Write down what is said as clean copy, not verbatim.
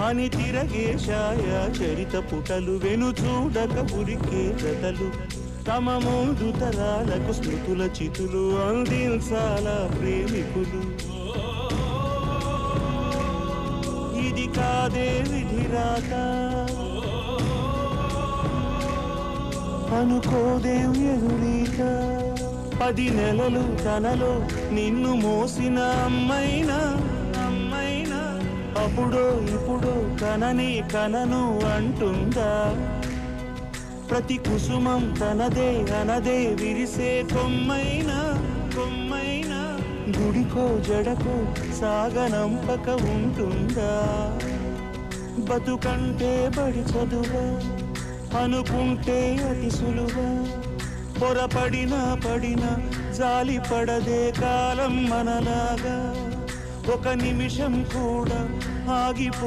అని తిరగే ఛాయ చరిత పుటలు వెను చూడక ఉరికే జతలు తమ ముందు తరాలకు స్మృతుల చితులు అందించాల ప్రేమికులు. ఇది కాదే విధిరాత అనుకోదేం ఎదురీత 10 నెలలు తనలో నిన్ను మోసిన అమ్మైనా అప్పుడో ఇప్పుడో కనని కనను అంటుందా. ప్రతి కుసుమం తనదే అనదే విరిసే కొమ్మైనా గుడికో జడకో సాగనంపక ఉంటుందా. బతుకంటే బడి చదువా అనుకుంటే అతి సులువా పొరపడినా జాలి పడదే కాలం మనలాగా ఒక నిమిషం కూడా ఆగిపో